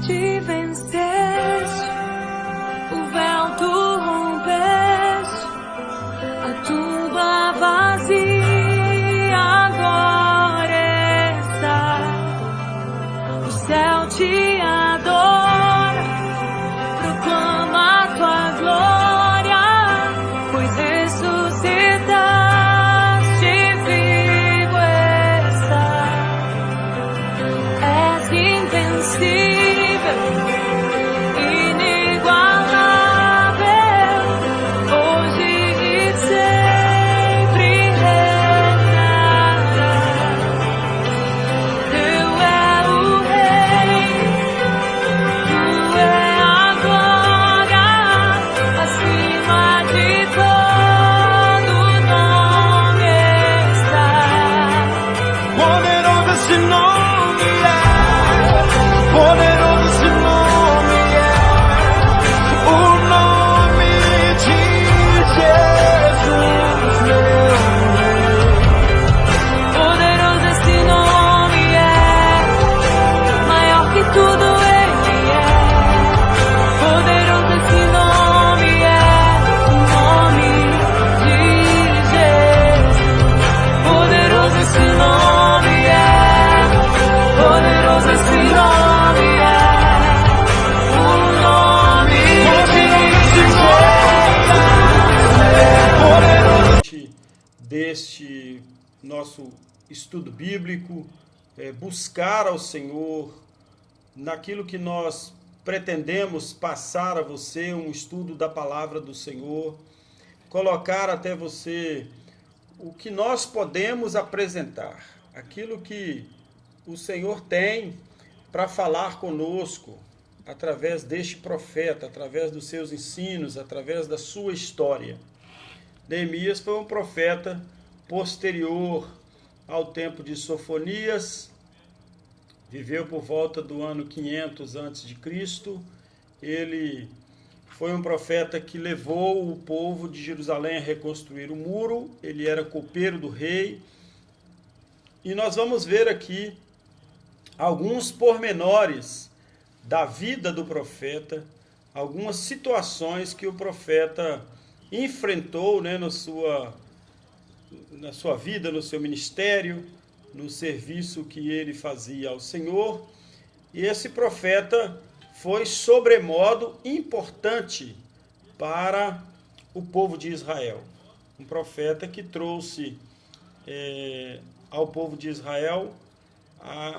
morte venceste, o véu tu rompeste, a tumba vazia agora está. O céu te adora, proclama a tua glória, pois ressuscitaste, vivo está. És invencível, inigualável, hoje e sempre reinará. Teu é o reino, tu é a glória, acima de todo nome está. Poderoso esse nome é, poderoso esse nome é, o nome de Jesus, meu Rei. Poderoso esse nome é, maior que tudo ele é. Poderoso esse nome é, o nome de Jesus. Poderoso esse nome é, poderoso esse nome é, o nome de Jesus. Deste nosso estudo bíblico, buscar ao Senhor naquilo que nós pretendemos passar a você, um estudo da palavra do Senhor, colocar até você o que nós podemos apresentar, aquilo que o Senhor tem para falar conosco através deste profeta, através dos seus ensinos, através da sua história. Neemias foi um profeta posterior ao tempo de Sofonias, viveu por volta do ano 500 a.C. Ele foi um profeta que levou o povo de Jerusalém a reconstruir o muro, ele era copeiro do rei. E nós vamos ver aqui alguns pormenores da vida do profeta, algumas situações que o profeta enfrentou, né, na sua vida, no seu ministério, no serviço que ele fazia ao Senhor. E esse profeta foi sobremodo importante para o povo de Israel. Um profeta que trouxe ao povo de Israel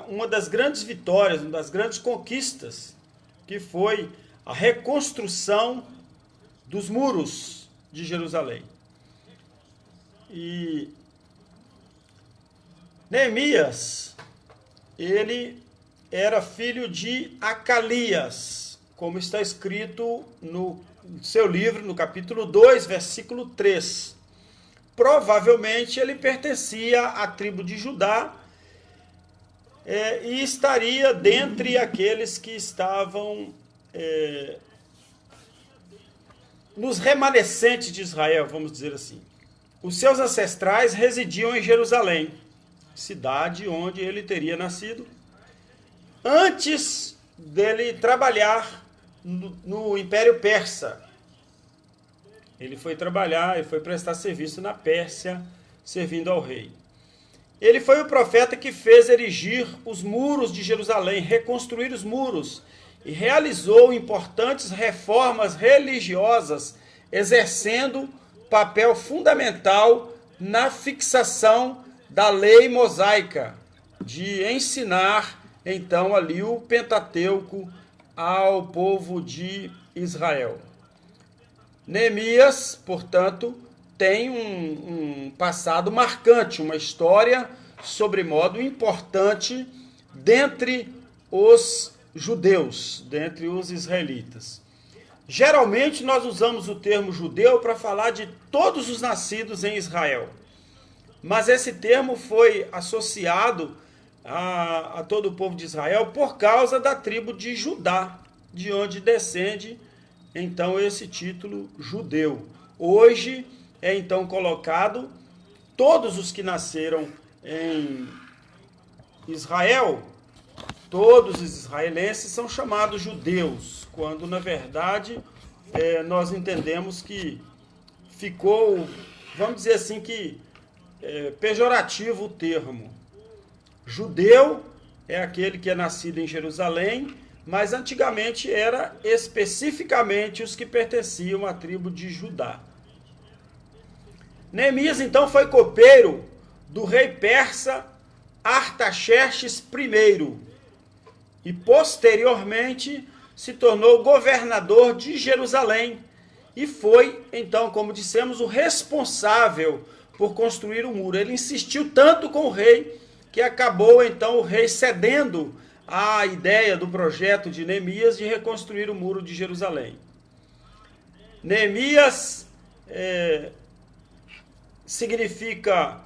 uma das grandes vitórias, uma das grandes conquistas, que foi a reconstrução dos muros de Jerusalém. E Neemias, ele era filho de Acalias, como está escrito no seu livro, no capítulo 2, versículo 3. Provavelmente ele pertencia à tribo de Judá, e estaria dentre aqueles que estavam nos remanescentes de Israel, vamos dizer assim. Os seus ancestrais residiam em Jerusalém, cidade onde ele teria nascido, antes dele trabalhar no Império Persa. Ele foi trabalhar, ele foi prestar serviço na Pérsia, servindo ao rei. Ele foi o profeta que fez erigir os muros de Jerusalém, reconstruir os muros, e realizou importantes reformas religiosas, exercendo papel fundamental na fixação da lei mosaica, de ensinar, então, ali o Pentateuco ao povo de Israel. Neemias, portanto, tem um passado marcante, uma história sobremodo importante dentre os judeus, dentre os israelitas. Geralmente nós usamos o termo judeu para falar de todos os nascidos em Israel, mas esse termo foi associado a todo o povo de Israel por causa da tribo de Judá, de onde descende então esse título judeu. Hoje é então colocado todos os que nasceram em Israel todos os israelenses são chamados judeus, quando na verdade nós entendemos que ficou, vamos dizer assim, que pejorativo o termo. Judeu é aquele que é nascido em Jerusalém, mas antigamente era especificamente os que pertenciam à tribo de Judá. Neemias então foi copeiro do rei persa Artaxerxes I e posteriormente se tornou governador de Jerusalém e foi então, como dissemos, o responsável por construir o muro. Ele insistiu tanto com o rei que acabou então o rei cedendo à ideia do projeto de Neemias de reconstruir o muro de Jerusalém. Neemias significa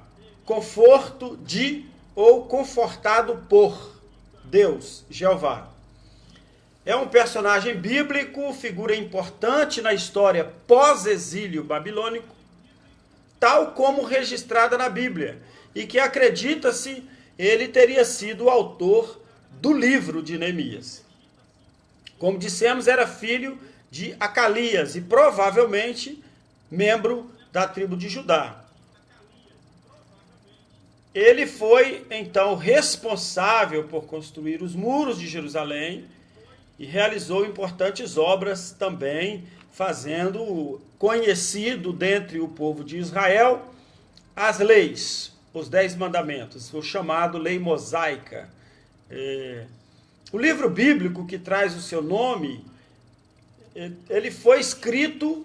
conforto de ou confortado por Deus, Jeová. É um personagem bíblico, figura importante na história pós-exílio babilônico, tal como registrada na Bíblia, e que acredita-se ele teria sido o autor do livro de Neemias. Como dissemos, era filho de Acalias e provavelmente membro da tribo de Judá. Ele foi, então, responsável por construir os muros de Jerusalém e realizou importantes obras também, fazendo conhecido dentre o povo de Israel as leis, os 10 mandamentos, o chamado lei mosaica. O livro bíblico que traz o seu nome, ele foi escrito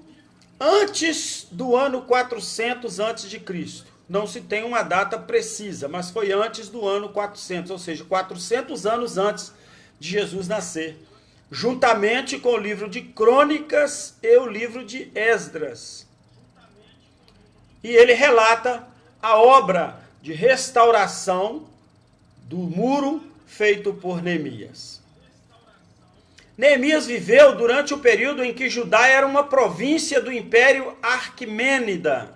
antes do ano 400 a.C. Não se tem uma data precisa, mas foi antes do ano 400, ou seja, 400 anos antes de Jesus nascer, juntamente com o livro de Crônicas e o livro de Esdras. E ele relata a obra de restauração do muro feito por Neemias. Neemias viveu durante o período em que Judá era uma província do Império Aquemênida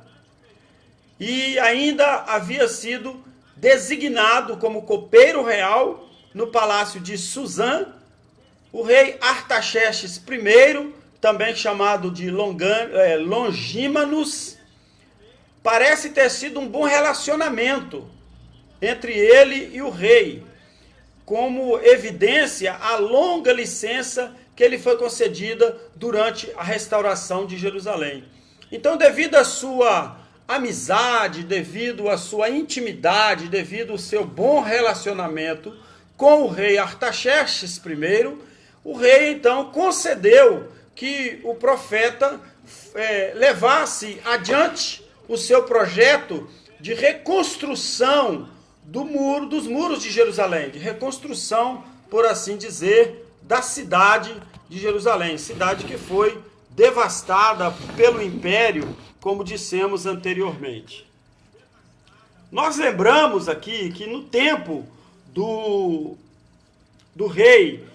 e ainda havia sido designado como copeiro real no palácio de Suzã. O rei Artaxerxes I, também chamado de Longímanos, parece ter sido um bom relacionamento entre ele e o rei, como evidência a longa licença que lhe foi concedida durante a restauração de Jerusalém. Então, devido à sua amizade, devido à sua intimidade, devido ao seu bom relacionamento com o rei Artaxerxes I, o rei então concedeu que o profeta levasse adiante o seu projeto de reconstrução dos muros de Jerusalém, de reconstrução, por assim dizer, da cidade de Jerusalém, cidade que foi devastada pelo império, como dissemos anteriormente. Nós lembramos aqui que no tempo do rei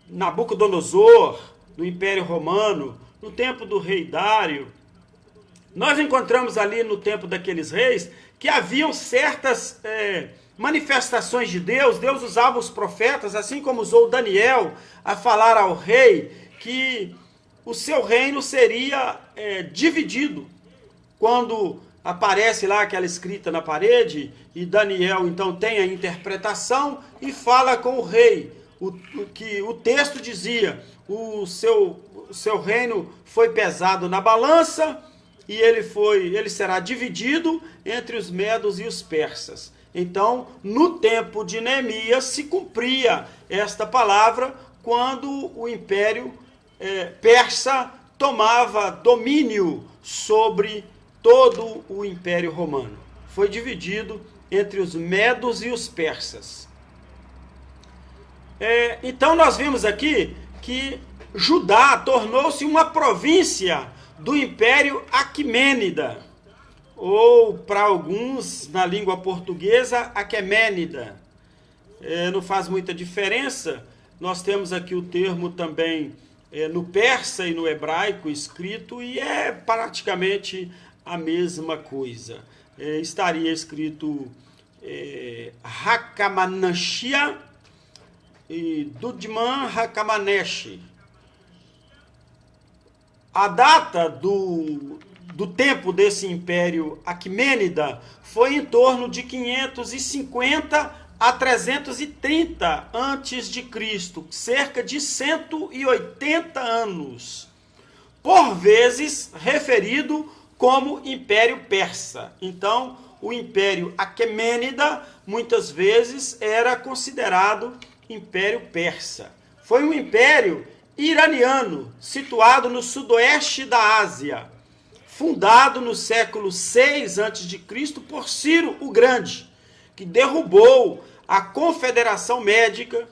Nabucodonosor, do Império Romano, no tempo do rei Dário, nós encontramos ali no tempo daqueles reis que haviam certas manifestações de Deus. Deus usava os profetas, assim como usou Daniel, a falar ao rei que o seu reino seria dividido. Quando aparece lá aquela escrita na parede, e Daniel então tem a interpretação e fala com o rei, que o texto dizia, o seu reino foi pesado na balança, e ele será dividido entre os medos e os persas. Então, no tempo de Neemias, se cumpria esta palavra quando o império persa tomava domínio sobre todo o Império Romano. Foi dividido entre os medos e os persas. Então nós vimos aqui que Judá tornou-se uma província do Império Aquemênida, ou para alguns, na língua portuguesa, Aquemênida. Não faz muita diferença. Nós temos aqui o termo também no persa e no hebraico escrito, e é praticamente a mesma coisa. Estaria escrito Hakamanashia, e Dudman Hakamanesh. A data do tempo desse Império Aquemênida foi em torno de 550 a 330 a.C., cerca de 180 anos, por vezes referido como Império Persa. Então, o Império Aquemênida muitas vezes era considerado Império Persa. Foi um império iraniano, situado no sudoeste da Ásia, fundado no século 6 a.C. por Ciro o Grande, que derrubou a Confederação Médica,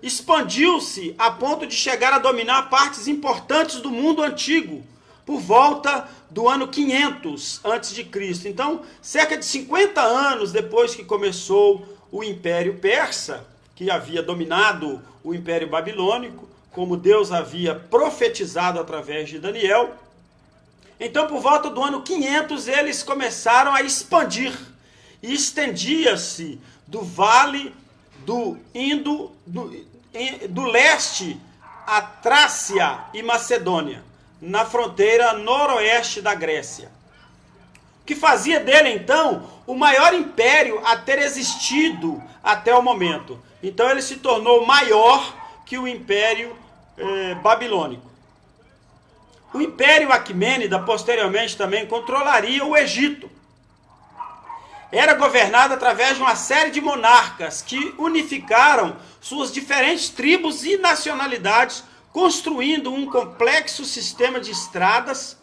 expandiu-se a ponto de chegar a dominar partes importantes do mundo antigo, por volta do ano 500 a.C. Então, cerca de 50 anos depois que começou o Império Persa, que havia dominado o Império Babilônico, como Deus havia profetizado através de Daniel. Então, por volta do ano 500, eles começaram a expandir, e estendia-se do vale do Indo, do leste a Trácia e Macedônia, na fronteira noroeste da Grécia, que fazia dele, então, o maior império a ter existido até o momento. Então, ele se tornou maior que o Império Babilônico. O Império Aquemênida, posteriormente, também controlaria o Egito. Era governado através de uma série de monarcas que unificaram suas diferentes tribos e nacionalidades, construindo um complexo sistema de estradas,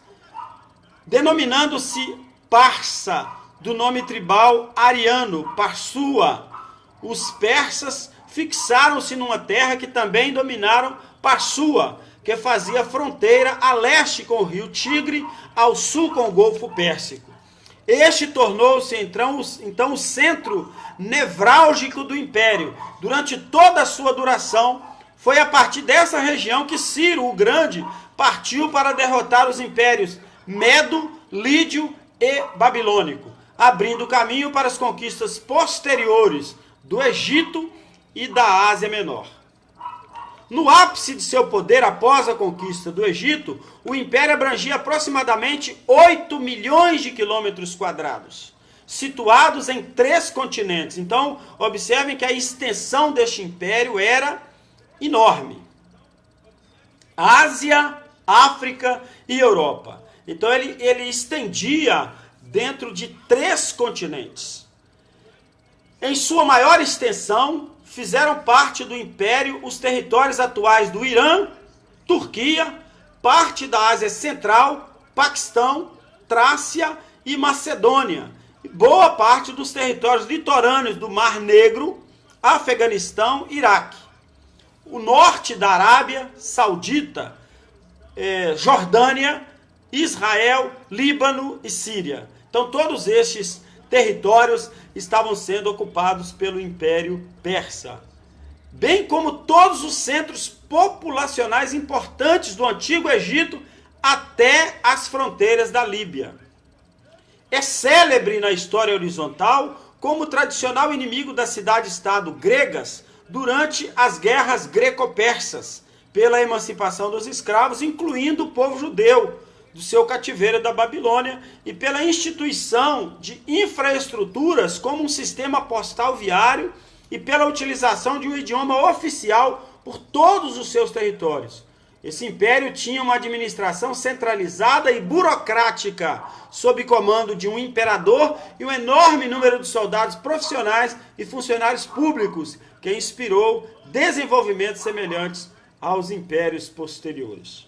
denominando-se Parsa, do nome tribal ariano, Parsua. Os persas fixaram-se numa terra que também dominaram Parsua, que fazia fronteira a leste com o rio Tigre, ao sul com o Golfo Pérsico. Este tornou-se então o centro nevrálgico do império. Durante toda a sua duração, foi a partir dessa região que Ciro o Grande partiu para derrotar os impérios Medo, Lídio e Babilônico, abrindo caminho para as conquistas posteriores do Egito e da Ásia Menor. No ápice de seu poder após a conquista do Egito, o império abrangia aproximadamente 8 milhões de quilômetros quadrados, situados em 3 continentes. Então, observem que a extensão deste império era enorme. Ásia, África e Europa. Então, ele estendia dentro de 3 continentes. Em sua maior extensão, fizeram parte do império os territórios atuais do Irã, Turquia, parte da Ásia Central, Paquistão, Trácia e Macedônia, e boa parte dos territórios litorâneos do Mar Negro, Afeganistão e Iraque, o norte da Arábia Saudita, Jordânia, Israel, Líbano e Síria. Então todos estes territórios estavam sendo ocupados pelo Império Persa, bem como todos os centros populacionais importantes do Antigo Egito até as fronteiras da Líbia. É célebre na história horizontal como tradicional inimigo das cidades-estado gregas durante as guerras greco-persas pela emancipação dos escravos, incluindo o povo judeu, do seu cativeiro da Babilônia, e pela instituição de infraestruturas como um sistema postal viário e pela utilização de um idioma oficial por todos os seus territórios. Esse império tinha uma administração centralizada e burocrática, sob comando de um imperador e um enorme número de soldados profissionais e funcionários públicos, que inspirou desenvolvimentos semelhantes aos impérios posteriores.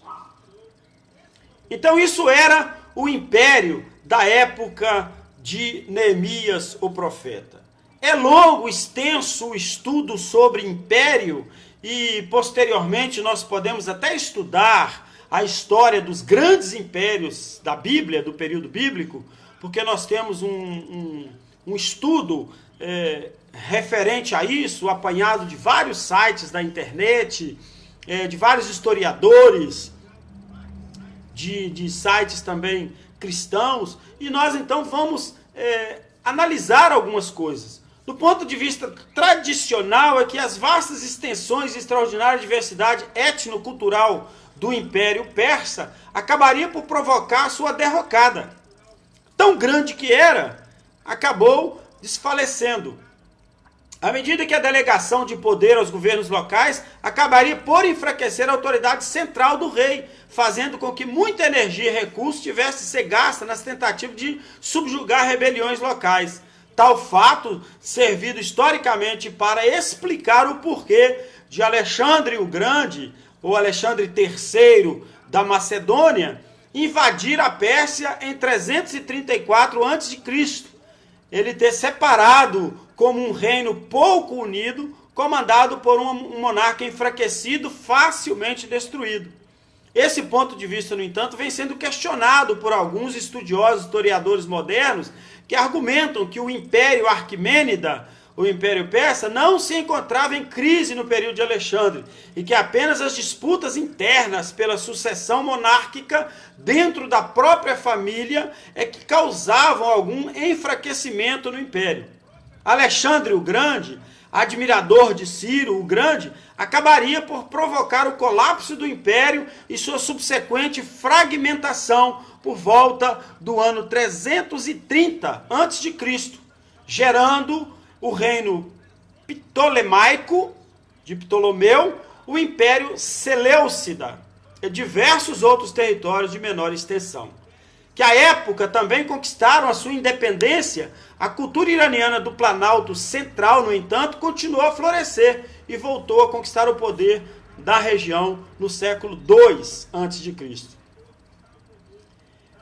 Então isso era o império da época de Neemias, o profeta. É longo, extenso o estudo sobre império, e posteriormente nós podemos até estudar a história dos grandes impérios da Bíblia, do período bíblico, porque nós temos um estudo referente a isso, apanhado de vários sites da internet, de vários historiadores, de sites também cristãos, e nós então vamos analisar algumas coisas. Do ponto de vista tradicional, é que as vastas extensões e extraordinária diversidade etnocultural do Império Persa acabaria por provocar sua derrocada. Tão grande que era, acabou desfalecendo. À medida que a delegação de poder aos governos locais acabaria por enfraquecer a autoridade central do rei, fazendo com que muita energia e recursos tivesse de ser gasta nas tentativas de subjugar rebeliões locais. Tal fato servido historicamente para explicar o porquê de Alexandre o Grande, ou Alexandre III da Macedônia, invadir a Pérsia em 334 a.C. Ele ter separado como um reino pouco unido, comandado por um monarca enfraquecido, facilmente destruído. Esse ponto de vista, no entanto, vem sendo questionado por alguns estudiosos, historiadores modernos, que argumentam que o Império Aquemênida, o Império Persa, não se encontrava em crise no período de Alexandre, e que apenas as disputas internas pela sucessão monárquica dentro da própria família é que causavam algum enfraquecimento no Império. Alexandre o Grande, admirador de Ciro o Grande, acabaria por provocar o colapso do Império e sua subsequente fragmentação por volta do ano 330 a.C., gerando o reino ptolemaico de Ptolomeu, o Império Seleucida e diversos outros territórios de menor extensão. Que à época também conquistaram a sua independência, a cultura iraniana do Planalto Central, no entanto, continuou a florescer e voltou a conquistar o poder da região no século II a.C.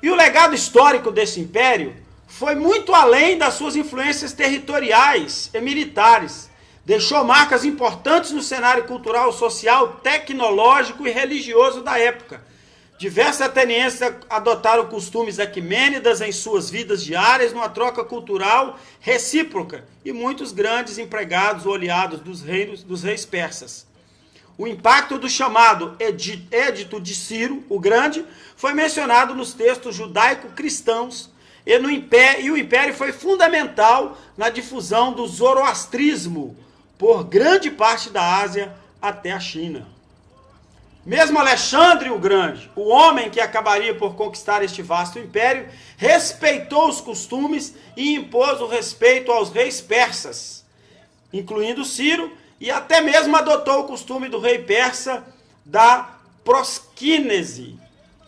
E o legado histórico desse império foi muito além das suas influências territoriais e militares. Deixou marcas importantes no cenário cultural, social, tecnológico e religioso da época. Diversos atenienses adotaram costumes aquemênidas em suas vidas diárias, numa troca cultural recíproca, e muitos grandes empregados ou aliados dos reis persas. O impacto do chamado Edito de Ciro, o Grande, foi mencionado nos textos judaico-cristãos, e o império foi fundamental na difusão do zoroastrismo por grande parte da Ásia até a China. Mesmo Alexandre o Grande, o homem que acabaria por conquistar este vasto império, respeitou os costumes e impôs o respeito aos reis persas, incluindo Ciro, e até mesmo adotou o costume do rei persa da prosquínese,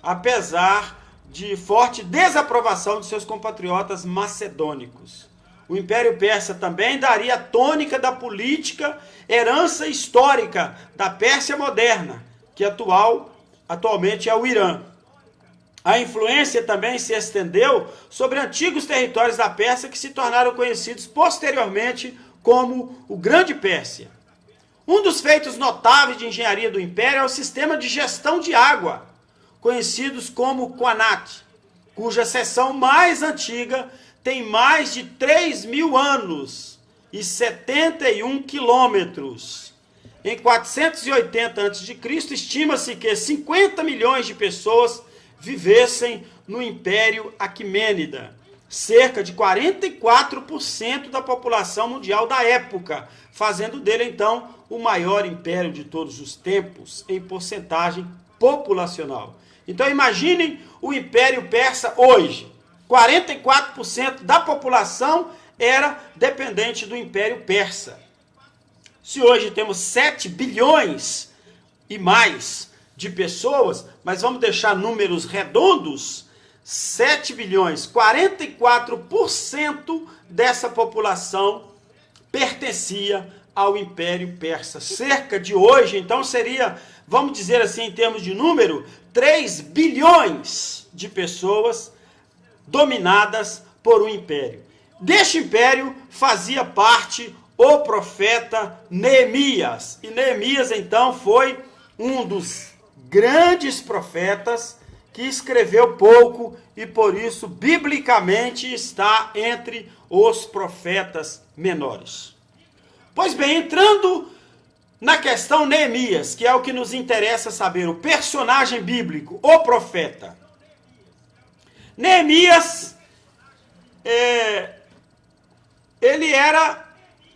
apesar de forte desaprovação de seus compatriotas macedônicos. O Império Persa também daria a tônica da política, herança histórica da Pérsia moderna, que atualmente é o Irã. A influência também se estendeu sobre antigos territórios da Pérsia que se tornaram conhecidos posteriormente como o Grande Pérsia. Um dos feitos notáveis de engenharia do Império é o sistema de gestão de água, conhecidos como Qanat, cuja seção mais antiga tem mais de 3.000 anos e 71 quilômetros. Em 480 a.C., estima-se que 50 milhões de pessoas vivessem no Império Aquemênida, cerca de 44% da população mundial da época, fazendo dele, então, o maior império de todos os tempos, em porcentagem populacional. Então, imaginem o Império Persa hoje. 44% da população era dependente do Império Persa. Se hoje temos 7 bilhões e mais de pessoas, mas vamos deixar números redondos, 7 bilhões, 44% dessa população pertencia ao Império Persa. Cerca de hoje, então, seria, vamos dizer assim, em termos de número, 3 bilhões de pessoas dominadas por um império. Deste império fazia parte o profeta Neemias. E Neemias, então, foi um dos grandes profetas que escreveu pouco e, por isso, biblicamente está entre os profetas menores. Pois bem, entrando na questão Neemias, que é o que nos interessa saber, o personagem bíblico, o profeta. Neemias, ele era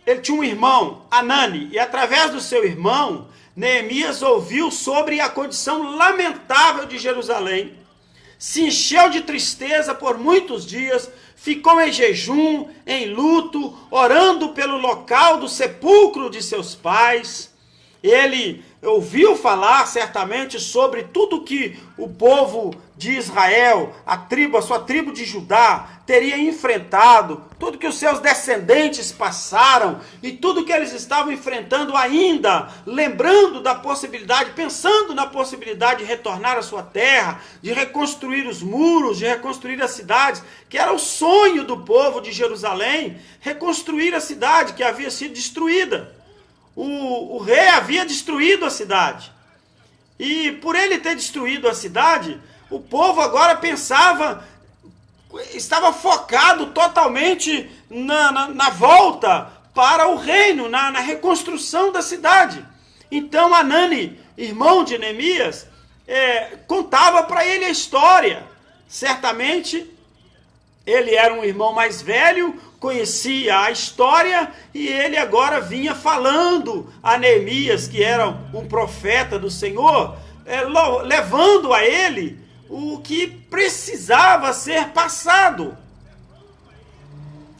ele tinha um irmão, Hanani, e através do seu irmão, Neemias ouviu sobre a condição lamentável de Jerusalém, se encheu de tristeza por muitos dias, ficou em jejum, em luto, orando pelo local do sepulcro de seus pais. Ele ouviu falar certamente sobre tudo que o povo de Israel, a sua tribo de Judá, teria enfrentado, tudo que os seus descendentes passaram e tudo que eles estavam enfrentando ainda, lembrando da possibilidade, pensando na possibilidade de retornar à sua terra, de reconstruir os muros, de reconstruir as cidades, que era o sonho do povo de Jerusalém, reconstruir a cidade que havia sido destruída. O rei havia destruído a cidade. E por ele ter destruído a cidade, o povo agora estava focado totalmente na volta para o reino, na reconstrução da cidade. Então Hanani, irmão de Neemias, contava para ele a história. Certamente ele era um irmão mais velho, conhecia a história, e ele agora vinha falando a Neemias, que era um profeta do Senhor, levando a ele o que precisava ser passado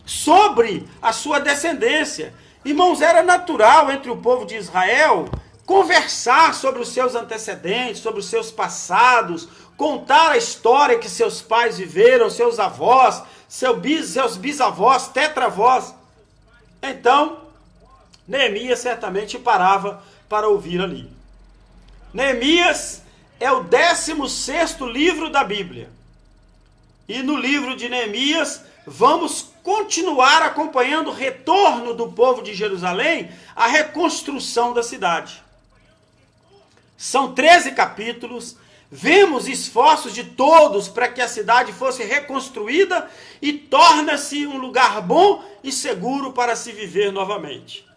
sobre a sua descendência. Irmãos, era natural entre o povo de Israel conversar sobre os seus antecedentes, sobre os seus passados, contar a história que seus pais viveram, seus avós, seus bisavós, tetravós. Então, Neemias certamente parava para ouvir ali. Neemias é o 16º livro da Bíblia. E no livro de Neemias, vamos continuar acompanhando o retorno do povo de Jerusalém, a reconstrução da cidade. São 13 capítulos. Vemos esforços de todos para que a cidade fosse reconstruída e torna-se um lugar bom e seguro para se viver novamente.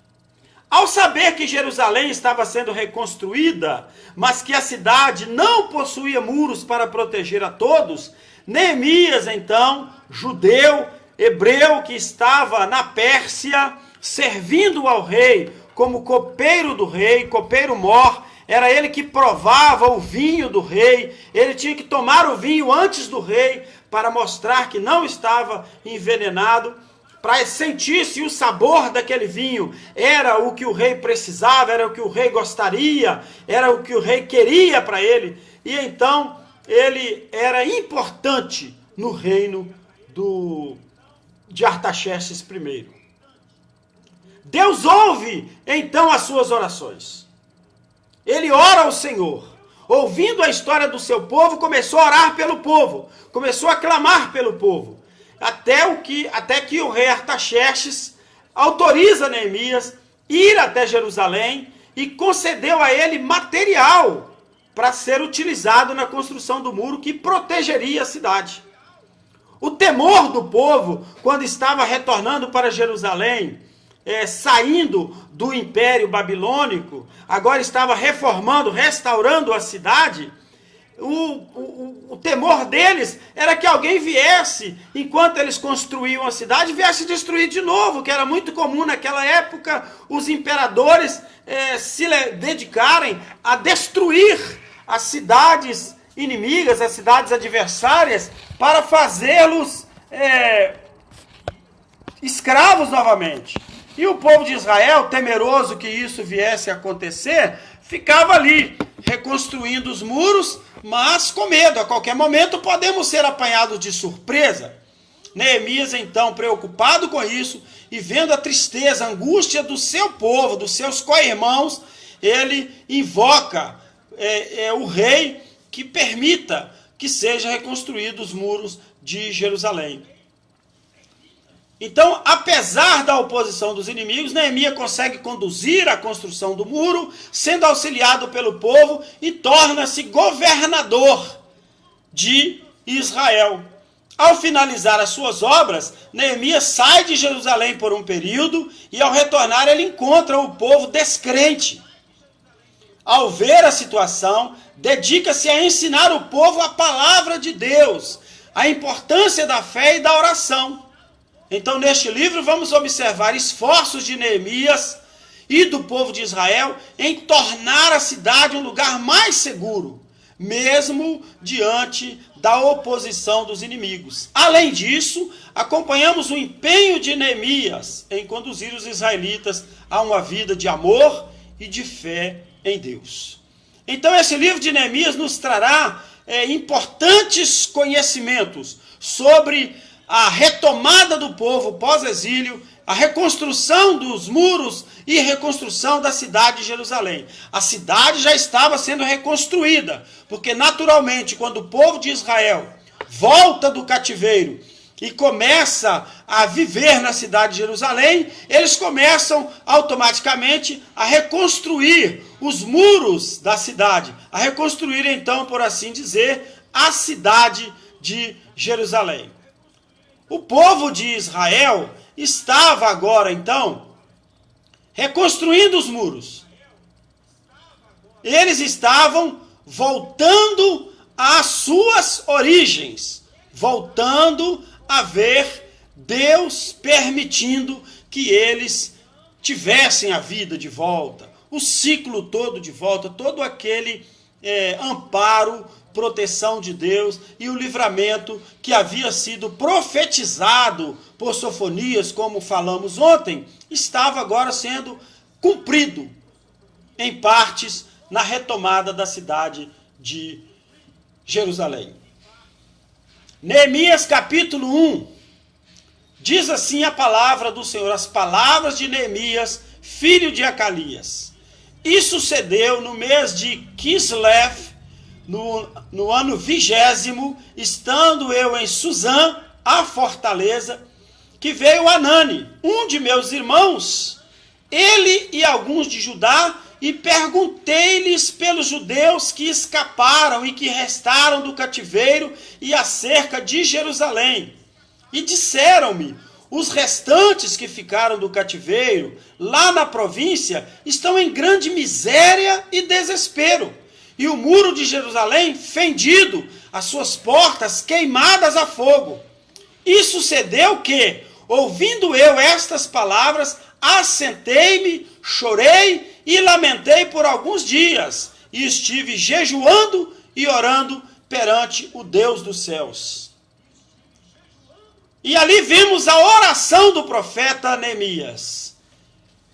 Ao saber que Jerusalém estava sendo reconstruída, mas que a cidade não possuía muros para proteger a todos, Neemias, então, judeu, hebreu, que estava na Pérsia, servindo ao rei como copeiro do rei, copeiro-mor, era ele que provava o vinho do rei, ele tinha que tomar o vinho antes do rei, para mostrar que não estava envenenado, para sentir se o sabor daquele vinho era o que o rei precisava, era o que o rei gostaria, era o que o rei queria para ele. E então ele era importante no reino de Artaxerxes I. Deus ouve então as suas orações. Ele ora ao Senhor. Ouvindo a história do seu povo, começou a orar pelo povo, começou a clamar pelo povo, até que o rei Artaxerxes autoriza Neemias ir até Jerusalém e concedeu a ele material para ser utilizado na construção do muro que protegeria a cidade. O temor do povo, quando estava retornando para Jerusalém, saindo do Império Babilônico, agora estava reformando, restaurando a cidade, o temor deles era que alguém viesse, enquanto eles construíam a cidade, viesse destruir de novo, que era muito comum naquela época, os imperadores se dedicarem a destruir as cidades inimigas, as cidades adversárias, para fazê-los escravos novamente. E o povo de Israel, temeroso que isso viesse a acontecer, ficava ali, reconstruindo os muros, mas com medo. A qualquer momento podemos ser apanhados de surpresa. Neemias, então, preocupado com isso, e vendo a tristeza, a angústia do seu povo, dos seus co-irmãos, ele invoca o rei que permita que sejam reconstruídos os muros de Jerusalém. Então, apesar da oposição dos inimigos, Neemias consegue conduzir a construção do muro, sendo auxiliado pelo povo, e torna-se governador de Israel. Ao finalizar as suas obras, Neemias sai de Jerusalém por um período, e ao retornar ele encontra o povo descrente. Ao ver a situação, dedica-se a ensinar o povo a palavra de Deus, a importância da fé e da oração. Então, neste livro, vamos observar esforços de Neemias e do povo de Israel em tornar a cidade um lugar mais seguro, mesmo diante da oposição dos inimigos. Além disso, acompanhamos o empenho de Neemias em conduzir os israelitas a uma vida de amor e de fé em Deus. Então, esse livro de Neemias nos trará importantes conhecimentos sobre a retomada do povo pós-exílio, a reconstrução dos muros e reconstrução da cidade de Jerusalém. A cidade já estava sendo reconstruída, porque naturalmente quando o povo de Israel volta do cativeiro e começa a viver na cidade de Jerusalém, eles começam automaticamente a reconstruir os muros da cidade, a reconstruir então, por assim dizer, a cidade de Jerusalém. O povo de Israel estava agora, então, reconstruindo os muros. Eles estavam voltando às suas origens, voltando a ver Deus permitindo que eles tivessem a vida de volta, o ciclo todo de volta, todo aquele amparo, proteção de Deus e o livramento que havia sido profetizado por Sofonias, como falamos ontem, estava agora sendo cumprido em partes na retomada da cidade de Jerusalém. Neemias capítulo 1, diz assim a palavra do Senhor, as palavras de Neemias, filho de Acalias. E sucedeu no mês de Kislev, no ano 20º, estando eu em Suzã, a fortaleza, que veio Anani, um de meus irmãos, ele e alguns de Judá, e perguntei-lhes pelos judeus que escaparam e que restaram do cativeiro e acerca de Jerusalém. E disseram-me, os restantes que ficaram do cativeiro, lá na província, estão em grande miséria e desespero. E o muro de Jerusalém fendido, as suas portas queimadas a fogo. E sucedeu que, ouvindo eu estas palavras, assentei-me, chorei e lamentei por alguns dias, e estive jejuando e orando perante o Deus dos céus. E ali vimos a oração do profeta Neemias.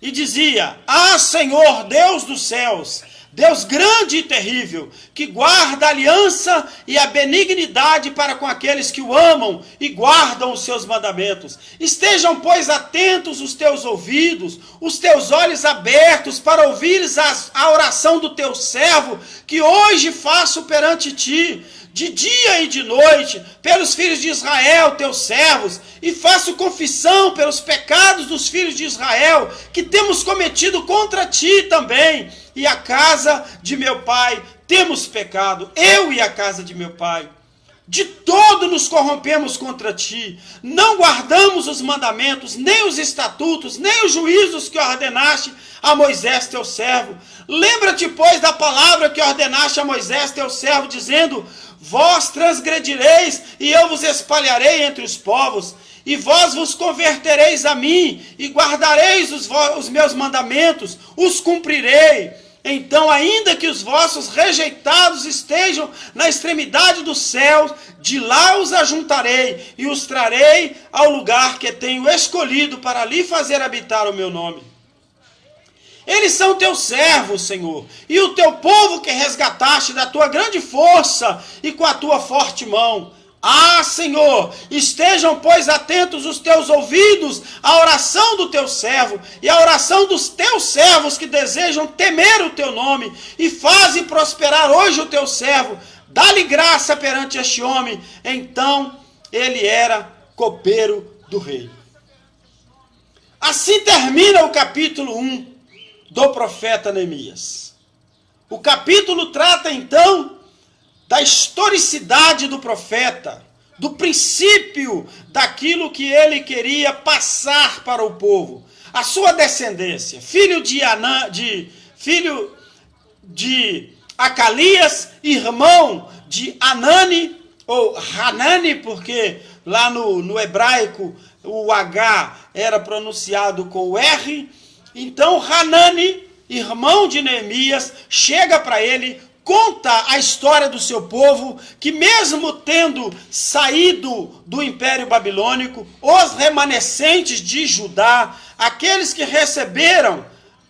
E dizia, Senhor, Deus dos céus, Deus grande e terrível, que guarda a aliança e a benignidade para com aqueles que o amam e guardam os seus mandamentos. Estejam, pois, atentos os teus ouvidos, os teus olhos abertos para ouvires a oração do teu servo, que hoje faço perante ti, de dia e de noite, pelos filhos de Israel, teus servos, e faço confissão pelos pecados dos filhos de Israel, que temos cometido contra ti também, e a casa de meu pai temos pecado, eu e a casa de meu pai. De todo nos corrompemos contra ti, não guardamos os mandamentos, nem os estatutos, nem os juízos que ordenaste a Moisés teu servo. Lembra-te, pois, da palavra que ordenaste a Moisés teu servo, dizendo, vós transgredireis e eu vos espalharei entre os povos, e vós vos convertereis a mim, e guardareis os meus mandamentos, os cumprirei. Então, ainda que os vossos rejeitados estejam na extremidade dos céus, de lá os ajuntarei, e os trarei ao lugar que tenho escolhido para ali fazer habitar o meu nome. Eles são teus servos, Senhor, e o teu povo que resgataste da tua grande força e com a tua forte mão. Senhor, estejam, pois, atentos os teus ouvidos à oração do teu servo e à oração dos teus servos que desejam temer o teu nome, e faze prosperar hoje o teu servo. Dá-lhe graça perante este homem. Então ele era copeiro do rei. Assim termina o capítulo 1 do profeta Neemias. O capítulo trata então da historicidade do profeta, do princípio daquilo que ele queria passar para o povo. A sua descendência, filho de Acalias, irmão de Anani, ou Hanani, porque lá no hebraico o H era pronunciado com o R. Então Hanani, irmão de Neemias, chega para ele, conta a história do seu povo, que mesmo tendo saído do Império Babilônico, os remanescentes de Judá, aqueles que receberam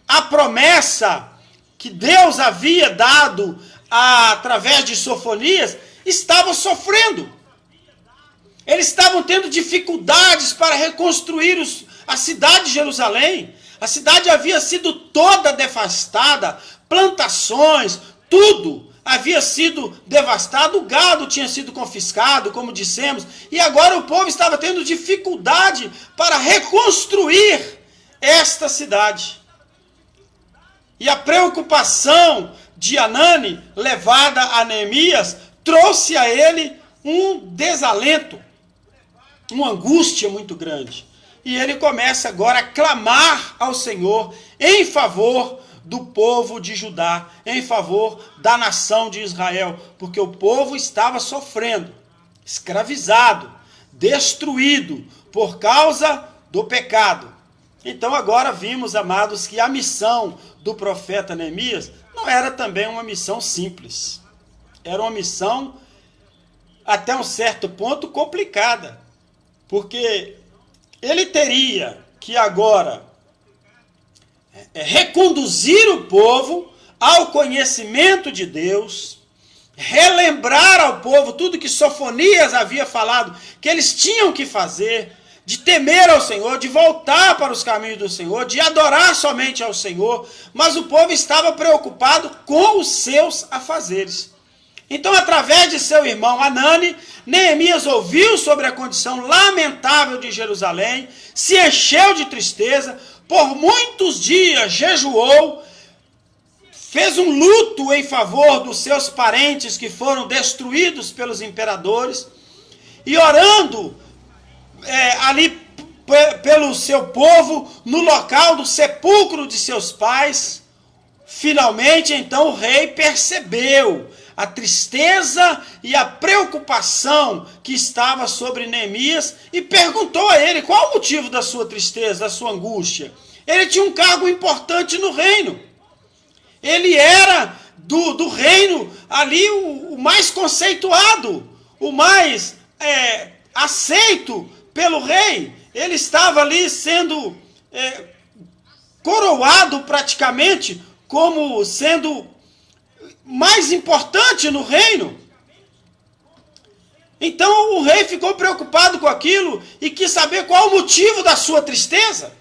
a promessa que Deus havia dado através de Sofonias, estavam sofrendo. Eles estavam tendo dificuldades para reconstruir a cidade de Jerusalém. A cidade havia sido toda devastada, plantações, tudo havia sido devastado, o gado tinha sido confiscado, como dissemos, e agora o povo estava tendo dificuldade para reconstruir esta cidade. E a preocupação de Hanani, levada a Neemias, trouxe a ele um desalento, uma angústia muito grande. E ele começa agora a clamar ao Senhor em favor do povo de Judá, em favor da nação de Israel, porque o povo estava sofrendo, escravizado, destruído por causa do pecado. Então agora vimos, amados, que a missão do profeta Neemias não era também uma missão simples. Era uma missão, até um certo ponto, complicada, porque ele teria que agora reconduzir o povo ao conhecimento de Deus, relembrar ao povo tudo que Sofonias havia falado que eles tinham que fazer, de temer ao Senhor, de voltar para os caminhos do Senhor, de adorar somente ao Senhor, mas o povo estava preocupado com os seus afazeres. Então, através de seu irmão Hanani, Neemias ouviu sobre a condição lamentável de Jerusalém, se encheu de tristeza, por muitos dias jejuou, fez um luto em favor dos seus parentes que foram destruídos pelos imperadores, e orando ali pelo seu povo, no local do sepulcro de seus pais, finalmente então o rei percebeu a tristeza e a preocupação que estava sobre Neemias e perguntou a ele qual o motivo da sua tristeza, da sua angústia. Ele tinha um cargo importante no reino. Ele era do reino ali o mais conceituado, o mais aceito pelo rei. Ele estava ali sendo coroado praticamente como sendo mais importante no reino. Então o rei ficou preocupado com aquilo e quis saber qual o motivo da sua tristeza.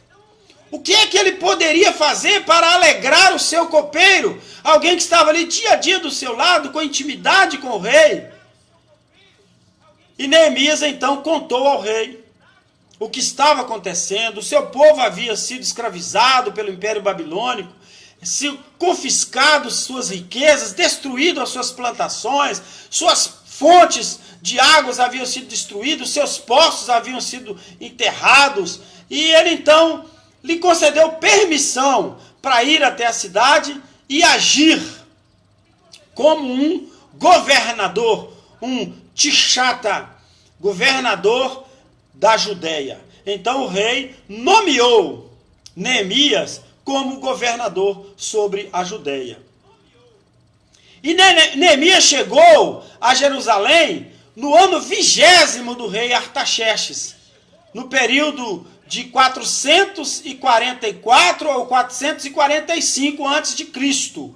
O que é que ele poderia fazer para alegrar o seu copeiro, alguém que estava ali dia a dia do seu lado, com intimidade com o rei. E Neemias então contou ao rei o que estava acontecendo. O seu povo havia sido escravizado pelo Império Babilônico, confiscado suas riquezas, destruído as suas plantações, suas fontes de águas haviam sido destruídas, seus poços haviam sido enterrados, e ele então lhe concedeu permissão para ir até a cidade e agir como um governador, um Tishata, governador da Judéia. Então o rei nomeou Neemias como governador sobre a Judéia. E Neemias chegou a Jerusalém no ano 20º do rei Artaxerxes, no período de 444 ou 445 a.C.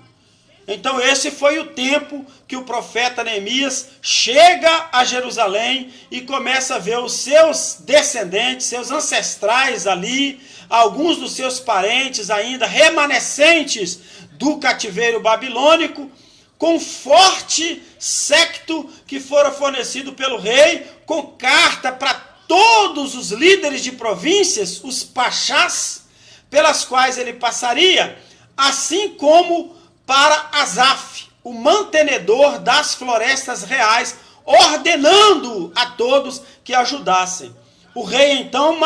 Então esse foi o tempo que o profeta Neemias chega a Jerusalém e começa a ver os seus descendentes, seus ancestrais ali, alguns dos seus parentes ainda remanescentes do cativeiro babilônico, com forte séquito que fora fornecido pelo rei, com carta para todos os líderes de províncias, os pachás, pelas quais ele passaria, assim como para Asaf, o mantenedor das florestas reais, ordenando a todos que ajudassem. O rei então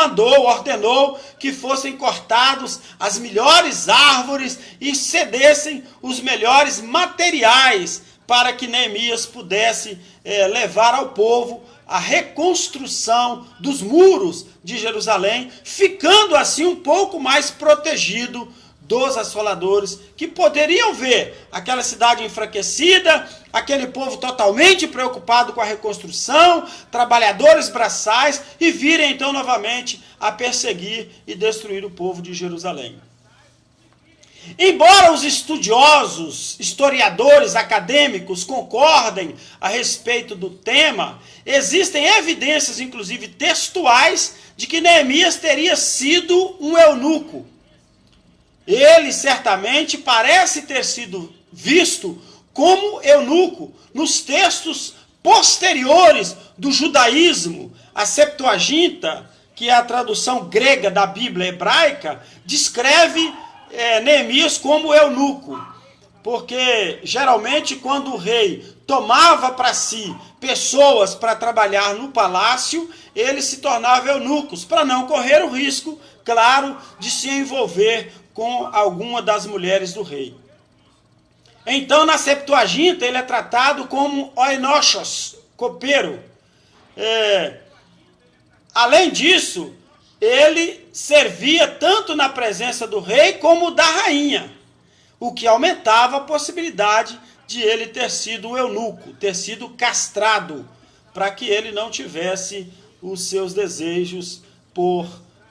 ordenou que fossem cortados as melhores árvores e cedessem os melhores materiais para que Neemias pudesse levar ao povo a reconstrução dos muros de Jerusalém, ficando assim um pouco mais protegido dos assoladores, que poderiam ver aquela cidade enfraquecida, aquele povo totalmente preocupado com a reconstrução, trabalhadores braçais, e virem então novamente a perseguir e destruir o povo de Jerusalém. Embora os estudiosos, historiadores, acadêmicos concordem a respeito do tema, existem evidências, inclusive textuais, de que Neemias teria sido um eunuco. Ele certamente parece ter sido visto como eunuco nos textos posteriores do judaísmo. A Septuaginta, que é a tradução grega da Bíblia hebraica, descreve Neemias como eunuco, porque geralmente quando o rei tomava para si pessoas para trabalhar no palácio, eles se tornavam eunucos, para não correr o risco, claro, de se envolver com alguma das mulheres do rei. Então, na Septuaginta, ele é tratado como oinochos, copeiro. Além disso, ele servia tanto na presença do rei como da rainha, o que aumentava a possibilidade de ele ter sido eunuco, ter sido castrado, para que ele não tivesse os seus desejos por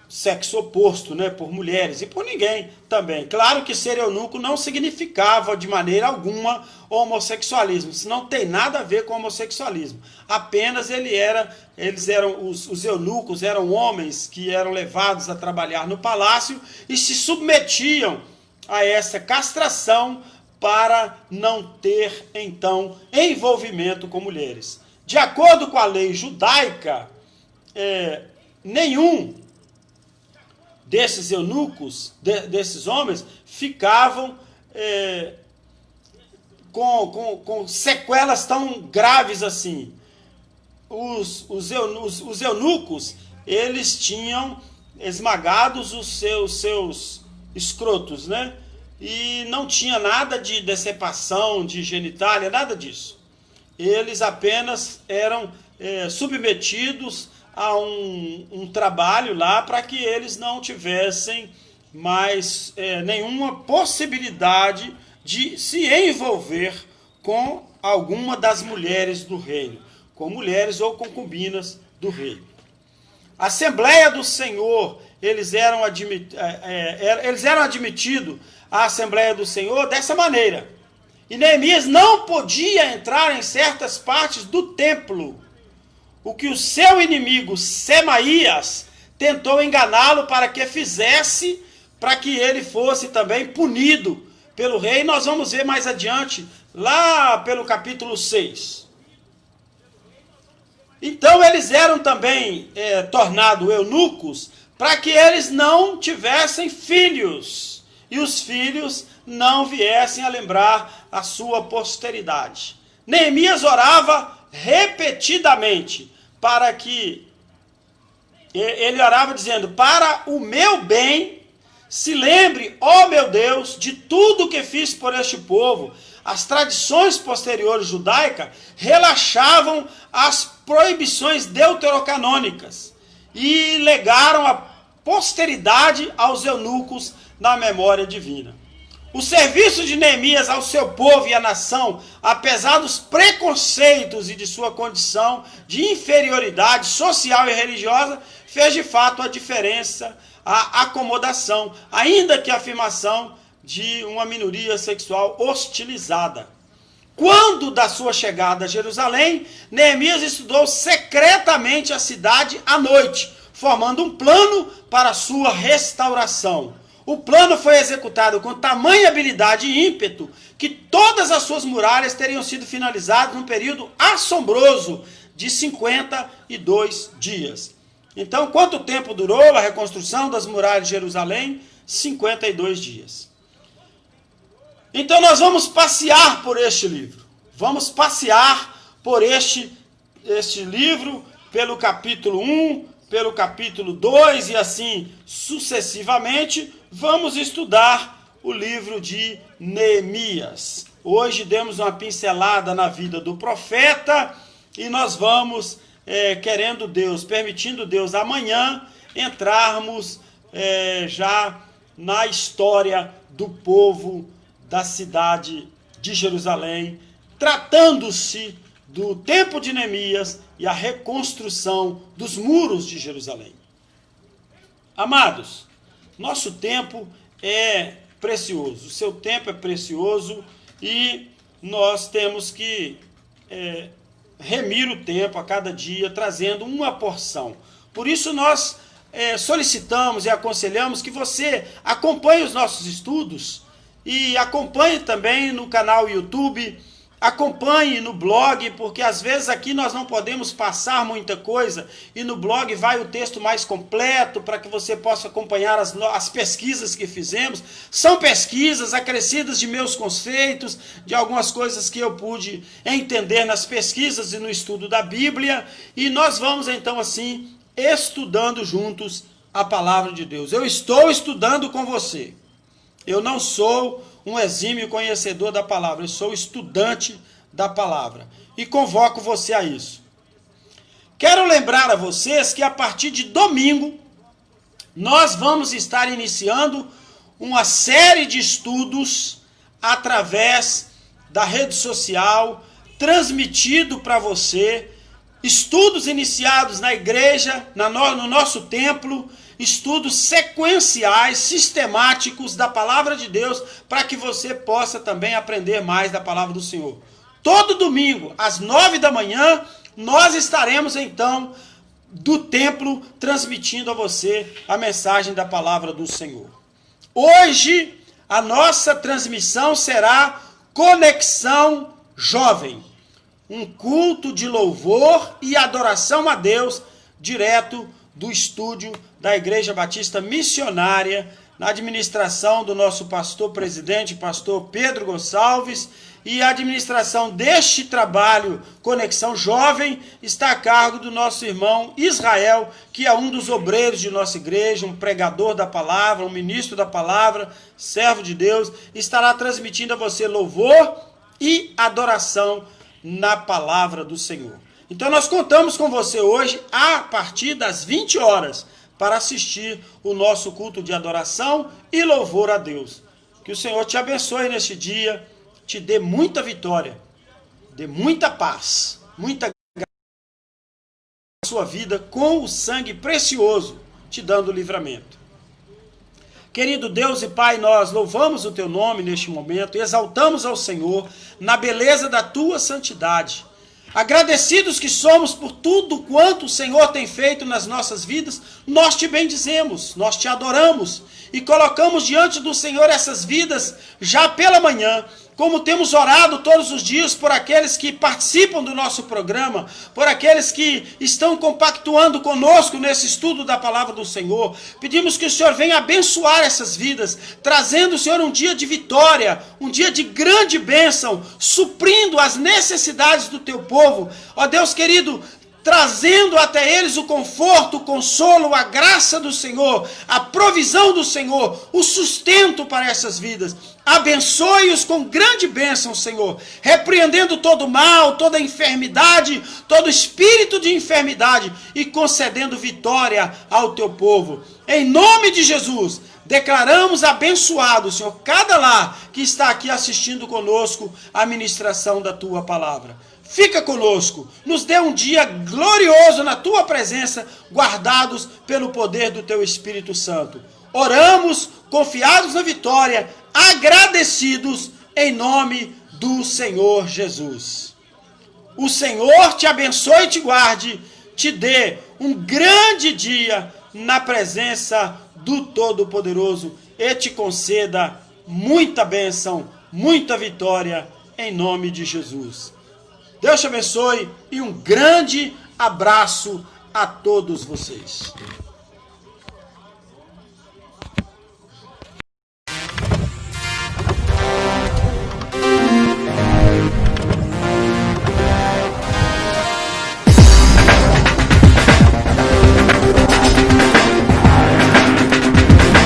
sexo oposto, por mulheres e por ninguém também. Claro que ser eunuco não significava de maneira alguma homossexualismo, isso não tem nada a ver com homossexualismo, apenas os eunucos eram homens que eram levados a trabalhar no palácio e se submetiam a essa castração para não ter então envolvimento com mulheres. De acordo com a lei judaica, nenhum desses eunucos, desses homens, ficavam com sequelas tão graves assim. Os eunucos, eles tinham esmagados os seus escrotos, e não tinha nada de decepação, de genitália, nada disso. Eles apenas eram submetidos a um trabalho lá para que eles não tivessem mais nenhuma possibilidade de se envolver com alguma das mulheres do reino, com mulheres ou concubinas do rei. A Assembleia do Senhor, eles eram admitidos à Assembleia do Senhor dessa maneira. E Neemias não podia entrar em certas partes do templo, o que o seu inimigo Semaías tentou enganá-lo para que fizesse, para que ele fosse também punido pelo rei. Nós vamos ver mais adiante, lá pelo capítulo 6. Então eles eram também tornados eunucos para que eles não tivessem filhos, e os filhos não viessem a lembrar a sua posteridade. Neemias orava repetidamente para que ele orava dizendo: para o meu bem, se lembre, ó meu Deus, de tudo que fiz por este povo. As tradições posteriores judaicas relaxavam as proibições deuterocanônicas e legaram a posteridade aos eunucos na memória divina. O serviço de Neemias ao seu povo e à nação, apesar dos preconceitos e de sua condição de inferioridade social e religiosa, fez de fato a diferença, a acomodação, ainda que a afirmação de uma minoria sexual hostilizada. Quando da sua chegada a Jerusalém, Neemias estudou secretamente a cidade à noite, formando um plano para sua restauração. O plano foi executado com tamanha habilidade e ímpeto que todas as suas muralhas teriam sido finalizadas num período assombroso de 52 dias. Então, quanto tempo durou a reconstrução das muralhas de Jerusalém? 52 dias. Então, nós vamos passear por este livro. Vamos passear por este livro, pelo capítulo 1, pelo capítulo 2 e assim sucessivamente. Vamos estudar o livro de Neemias. Hoje demos uma pincelada na vida do profeta e nós vamos, querendo Deus, permitindo Deus, amanhã entrarmos já na história do povo da cidade de Jerusalém, tratando-se do tempo de Neemias e a reconstrução dos muros de Jerusalém. Amados, nosso tempo é precioso, o seu tempo é precioso e nós temos que remir o tempo a cada dia, trazendo uma porção. Por isso nós solicitamos e aconselhamos que você acompanhe os nossos estudos e acompanhe também no canal YouTube, acompanhe no blog, porque às vezes aqui nós não podemos passar muita coisa e no blog vai o texto mais completo para que você possa acompanhar as pesquisas que fizemos. São pesquisas acrescidas de meus conceitos, de algumas coisas que eu pude entender nas pesquisas e no estudo da Bíblia, e nós vamos então assim estudando juntos a palavra de Deus. Eu estou estudando com você. Eu não sou um exímio conhecedor da palavra, eu sou estudante da palavra e convoco você a isso. Quero lembrar a vocês que a partir de domingo nós vamos estar iniciando uma série de estudos através da rede social, transmitido para você, estudos iniciados na igreja, no nosso templo, estudos sequenciais, sistemáticos da palavra de Deus, para que você possa também aprender mais da palavra do Senhor. Todo domingo, às 9 da manhã, nós estaremos então do templo transmitindo a você a mensagem da palavra do Senhor. Hoje, a nossa transmissão será Conexão Jovem, um culto de louvor e adoração a Deus, direto do estúdio da Igreja Batista Missionária, na administração do nosso pastor-presidente, pastor Pedro Gonçalves, e a administração deste trabalho, Conexão Jovem, está a cargo do nosso irmão Israel, que é um dos obreiros de nossa igreja, um pregador da palavra, um ministro da palavra, servo de Deus, estará transmitindo a você louvor e adoração na palavra do Senhor. Então nós contamos com você hoje a partir das 20 horas para assistir o nosso culto de adoração e louvor a Deus. Que o Senhor te abençoe neste dia, te dê muita vitória, dê muita paz, muita graça na sua vida com o sangue precioso, te dando livramento. Querido Deus e Pai, nós louvamos o Teu nome neste momento, exaltamos ao Senhor na beleza da Tua santidade. Agradecidos que somos por tudo quanto o Senhor tem feito nas nossas vidas, nós te bendizemos, nós te adoramos e colocamos diante do Senhor essas vidas já pela manhã, como temos orado todos os dias por aqueles que participam do nosso programa, por aqueles que estão compactuando conosco nesse estudo da palavra do Senhor. Pedimos que o Senhor venha abençoar essas vidas, trazendo, Senhor, um dia de vitória, um dia de grande bênção, suprindo as necessidades do teu povo. Ó Deus querido, trazendo até eles o conforto, o consolo, a graça do Senhor, a provisão do Senhor, o sustento para essas vidas. Abençoe-os com grande bênção, Senhor, repreendendo todo mal, toda enfermidade, todo espírito de enfermidade e concedendo vitória ao teu povo. Em nome de Jesus, declaramos abençoado, Senhor, cada lar que está aqui assistindo conosco a ministração da tua palavra. Fica conosco, nos dê um dia glorioso na tua presença, guardados pelo poder do teu Espírito Santo. Oramos, confiados na vitória, agradecidos em nome do Senhor Jesus. O Senhor te abençoe e te guarde, te dê um grande dia na presença do Todo-Poderoso e te conceda muita bênção, muita vitória em nome de Jesus. Deus te abençoe e um grande abraço a todos vocês.